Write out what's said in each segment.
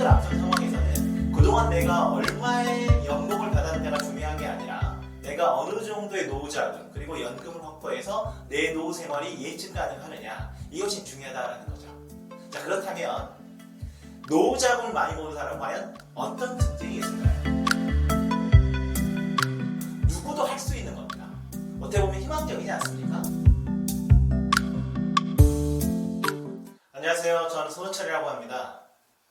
퇴직을 앞둔 상황에서는 그동안 내가 얼마의 연봉을 받았느냐가 중요한 게 아니라 내가 어느 정도의 노후자금 그리고 연금을 확보해서 내 노후 생활이 예측 가능하느냐, 이것이 중요하다는 거죠. 자, 그렇다면 노후자금을 많이 모은 사람은 과연 어떤 특징이 있을까요? 누구도 할 수 있는 겁니다. 어떻게 보면 희망적이지 않습니까? 안녕하세요. 저는 손호철이라고 합니다.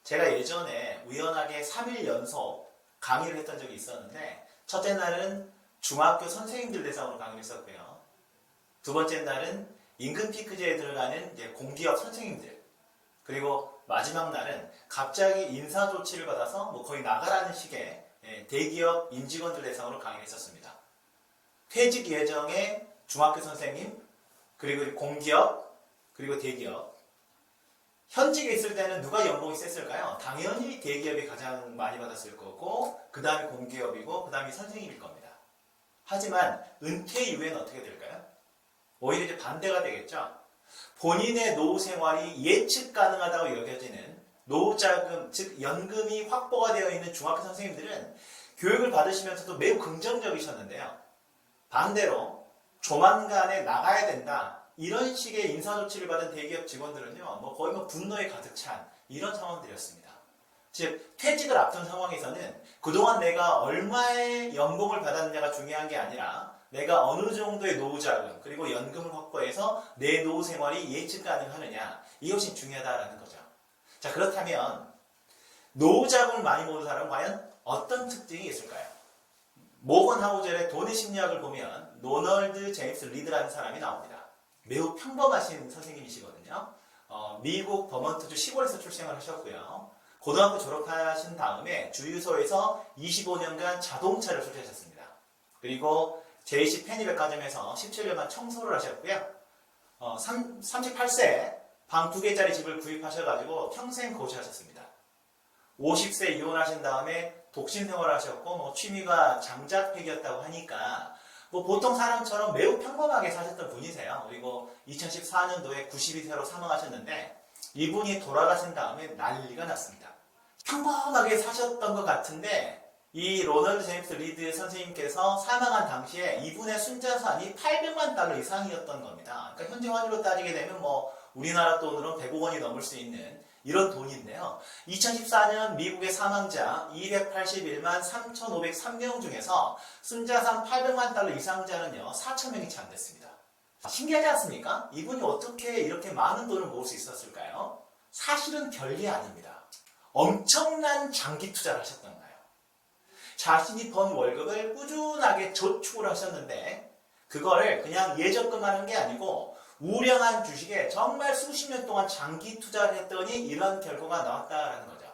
제가 예전에 우연하게 3일 연속 강의를 했던 적이 있었는데, 첫째 날은 중학교 선생님들 대상으로 강의를 했었고요. 두 번째 날은 임금 피크제에 들어가는 이제 공기업 선생님들, 그리고 마지막 날은 갑자기 인사 조치를 받아서 거의 나가라는 식의 대기업 임직원들 대상으로 강의를 했었습니다. 퇴직 예정의 중학교 선생님, 그리고 공기업, 그리고 대기업. 현직에 있을 때는 누가 연봉이 셌을까요? 당연히 대기업이 가장 많이 받았을 거고, 그 다음에 공기업이고, 그 다음에 선생님일 겁니다. 하지만 은퇴 이후에는 어떻게 될까요? 오히려 이제 반대가 되겠죠. 본인의 노후 생활이 예측 가능하다고 여겨지는 노후자금, 즉 연금이 확보가 되어 있는 중학교 선생님들은 교육을 받으시면서도 매우 긍정적이셨는데요. 반대로 조만간에 나가야 된다, 이런 식의 인사조치를 받은 대기업 직원들은요, 거의 분노에 가득 찬 이런 상황들이었습니다. 즉, 퇴직을 앞둔 상황에서는 그동안 내가 얼마의 연봉을 받았느냐가 중요한 게 아니라 내가 어느 정도의 노후자금 그리고 연금을 확보해서 내 노후 생활이 예측 가능하느냐, 이것이 중요하다는 거죠. 자, 그렇다면 노후자금을 많이 모은 사람은 과연 어떤 특징이 있을까요? 모건 하우젤의 돈의 심리학을 보면 로널드 제임스 리드라는 사람이 나옵니다. 매우 평범하신 선생님이시거든요. 미국 버먼트주 시골에서 출생을 하셨고요. 고등학교 졸업하신 다음에 주유소에서 25년간 자동차를 소지하셨습니다. 그리고 JC 페니백화점에서 17년간 청소를 하셨고요. 38세 방 2개짜리 집을 구입하셔가지고 평생 거주하셨습니다. 50세 이혼하신 다음에 독신 생활을 하셨고, 취미가 장작팩이었다고 하니까 보통 사람처럼 매우 평범하게 사셨던 분이세요. 그리고 2014년도에 92세로 사망하셨는데, 이분이 돌아가신 다음에 난리가 났습니다. 평범하게 사셨던 것 같은데, 이 로널드 제임스 리드 선생님께서 사망한 당시에 이분의 순자산이 800만 달러 이상이었던 겁니다. 그러니까 현재 환율로 따지게 되면 우리나라 돈으로 100억 원이 넘을 수 있는 이런 돈인데요. 2014년 미국의 사망자 281만 3,503명 중에서 순자산 800만 달러 이상자는요, 4,000명이 채 안 됐습니다. 신기하지 않습니까? 이분이 어떻게 이렇게 많은 돈을 모을 수 있었을까요? 사실은 별게 아닙니다. 엄청난 장기 투자를 하셨던 거예요. 자신이 번 월급을 꾸준하게 저축을 하셨는데, 그거를 그냥 예적금만 한 게 아니고 우량한 주식에 정말 수십 년 동안 장기 투자를 했더니 이런 결과가 나왔다라는 거죠.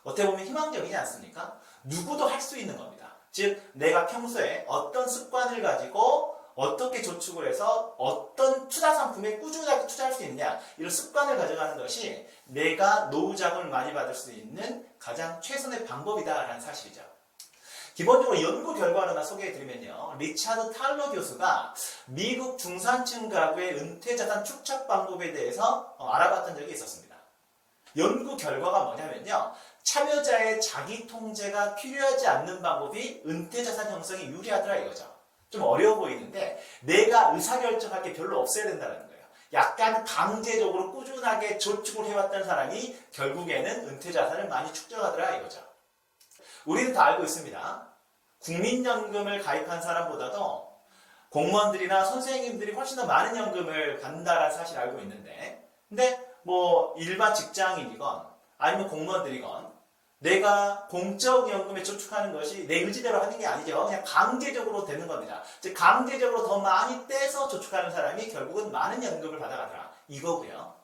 어떻게 보면 희망적이지 않습니까? 누구도 할 수 있는 겁니다. 즉, 내가 평소에 어떤 습관을 가지고 어떻게 저축을 해서 어떤 투자 상품에 꾸준하게 투자할 수 있느냐, 이런 습관을 가져가는 것이 내가 노후자금을 많이 받을 수 있는 가장 최선의 방법이다라는 사실이죠. 기본적으로 연구 결과를 하나 소개해드리면요, 리차드 탈러 교수가 미국 중산층 가구의 은퇴자산 축적 방법에 대해서 알아봤던 적이 있었습니다. 연구 결과가 뭐냐면요, 참여자의 자기 통제가 필요하지 않는 방법이 은퇴자산 형성에 유리하더라 이거죠. 좀 어려워 보이는데, 내가 의사결정할 게 별로 없어야 된다는 거예요. 약간 강제적으로 꾸준하게 저축을 해왔던 사람이 결국에는 은퇴자산을 많이 축적하더라 이거죠. 우리는 다 알고 있습니다. 국민연금을 가입한 사람보다도 공무원들이나 선생님들이 훨씬 더 많은 연금을 받는다는 사실을 알고 있는데, 근데 일반 직장인이건 아니면 공무원들이건 내가 공적연금에 저축하는 것이 내 의지대로 하는 게 아니죠. 그냥 강제적으로 되는 겁니다. 즉, 강제적으로 더 많이 떼서 저축하는 사람이 결국은 많은 연금을 받아가더라 이거고요.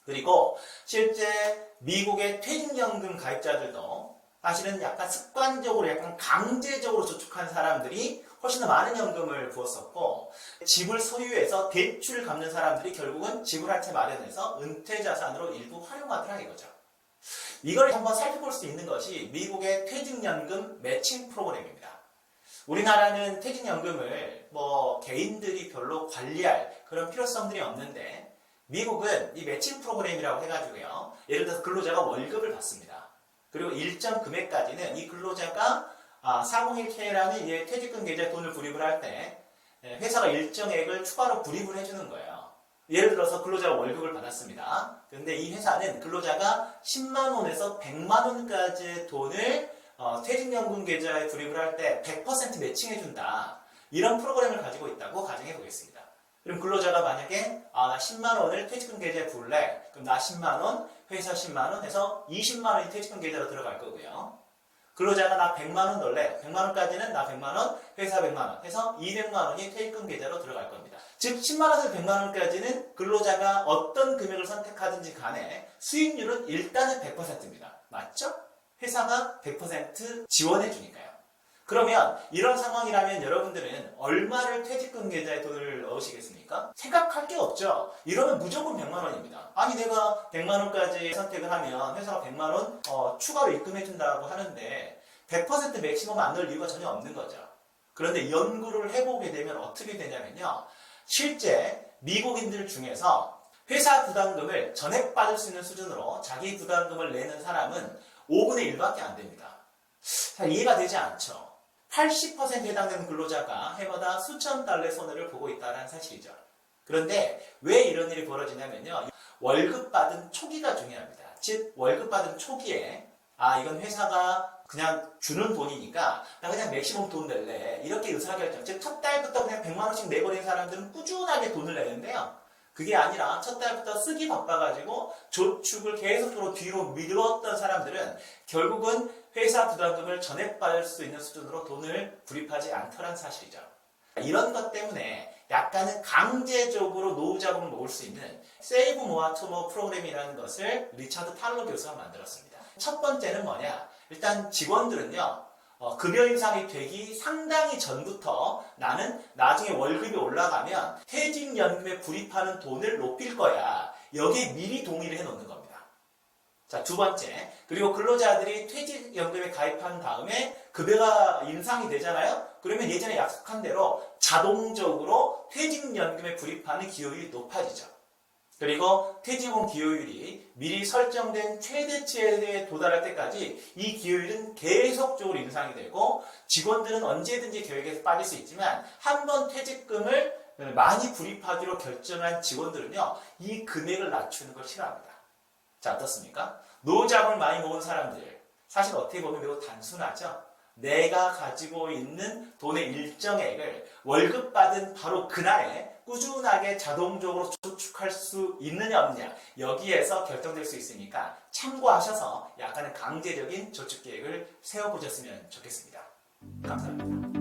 그리고 실제 미국의 퇴직연금 가입자들도 사실은 약간 습관적으로, 약간 강제적으로 저축한 사람들이 훨씬 더 많은 연금을 부었었고, 집을 소유해서 대출을 갚는 사람들이 결국은 집을 한 채 마련해서 은퇴자산으로 일부 활용하더라 이거죠. 이걸 한번 살펴볼 수 있는 것이 미국의 퇴직연금 매칭 프로그램입니다. 우리나라는 퇴직연금을 개인들이 별로 관리할 그런 필요성들이 없는데, 미국은 이 매칭 프로그램이라고 해가지고요, 예를 들어서 근로자가 월급을 받습니다. 그리고 일정 금액까지는 이 근로자가 401k라는 퇴직금 계좌에 돈을 불입을 할 때 회사가 일정액을 추가로 불입을 해주는 거예요. 예를 들어서 근로자가 월급을 받았습니다. 그런데 이 회사는 근로자가 10만 원에서 100만 원까지의 돈을 퇴직연금 계좌에 불입을 할 때 100% 매칭해준다. 이런 프로그램을 가지고 있다고 가정해 보겠습니다. 그럼 근로자가 만약에 나 10만 원을 퇴직금 계좌에 불래. 그럼 나 10만 원, 회사 10만 원 해서 20만 원이 퇴직금 계좌로 들어갈 거고요. 근로자가 나 100만 원 넣을래. 100만 원까지는 나 100만 원, 회사 100만 원 해서 200만 원이 퇴직금 계좌로 들어갈 겁니다. 즉 10만 원에서 100만 원까지는 근로자가 어떤 금액을 선택하든지 간에 수익률은 일단은 100%입니다. 맞죠? 회사가 100% 지원해 주니까요. 그러면 이런 상황이라면 여러분들은 얼마를 퇴직금 계좌에 돈을 넣으시겠습니까? 생각할 게 없죠. 이러면 무조건 100만 원입니다. 아니 내가 100만 원까지 선택을 하면 회사가 100만 원 추가로 입금해 준다고 하는데 100% 맥시멈 안 넣을 이유가 전혀 없는 거죠. 그런데 연구를 해보게 되면 어떻게 되냐면요. 실제 미국인들 중에서 회사 부담금을 전액받을 수 있는 수준으로 자기 부담금을 내는 사람은 5분의 1밖에 안 됩니다. 잘 이해가 되지 않죠. 80%에 해당되는 근로자가 해마다 수천 달러의 손해를 보고 있다는 사실이죠. 그런데 왜 이런 일이 벌어지냐면요. 월급 받은 초기가 중요합니다. 즉 월급 받은 초기에 이건 회사가 그냥 주는 돈이니까 나 그냥 맥시멈 돈 낼래. 이렇게 의사결정. 즉 첫 달부터 그냥 100만 원씩 내버린 사람들은 꾸준하게 돈을 내는데요. 그게 아니라 첫 달부터 쓰기 바빠가지고 저축을 계속적으로 뒤로 미뤘던 사람들은 결국은 회사 부담금을 전액받을 수 있는 수준으로 돈을 불입하지 않더란 사실이죠. 이런 것 때문에 약간은 강제적으로 노후 자금을 모을 수 있는 세이브 모아 투모 프로그램이라는 것을 리차드 탈러 교수가 만들었습니다. 첫 번째는 뭐냐? 일단 직원들은요. 급여 인상이 되기 상당히 전부터 나는 나중에 월급이 올라가면 퇴직연금에 불입하는 돈을 높일 거야. 여기에 미리 동의를 해놓는 겁니다. 자, 두 번째. 그리고 근로자들이 퇴직연금에 가입한 다음에 급여가 인상이 되잖아요? 그러면 예전에 약속한 대로 자동적으로 퇴직연금에 불입하는 기여율이 높아지죠. 그리고 퇴직금 기여율이 미리 설정된 최대치에 도달할 때까지 이 기여율은 계속적으로 인상이 되고 직원들은 언제든지 계획에서 빠질 수 있지만 한번 퇴직금을 많이 불입하기로 결정한 직원들은요. 이 금액을 낮추는 걸 싫어합니다. 자, 어떻습니까? 노후자금을 많이 모은 사람들 사실 어떻게 보면 매우 단순하죠. 내가 가지고 있는 돈의 일정액을 월급 받은 바로 그날에 꾸준하게 자동적으로 저축할 수 있느냐 없느냐 여기에서 결정될 수 있으니까 참고하셔서 약간의 강제적인 저축 계획을 세워보셨으면 좋겠습니다. 감사합니다.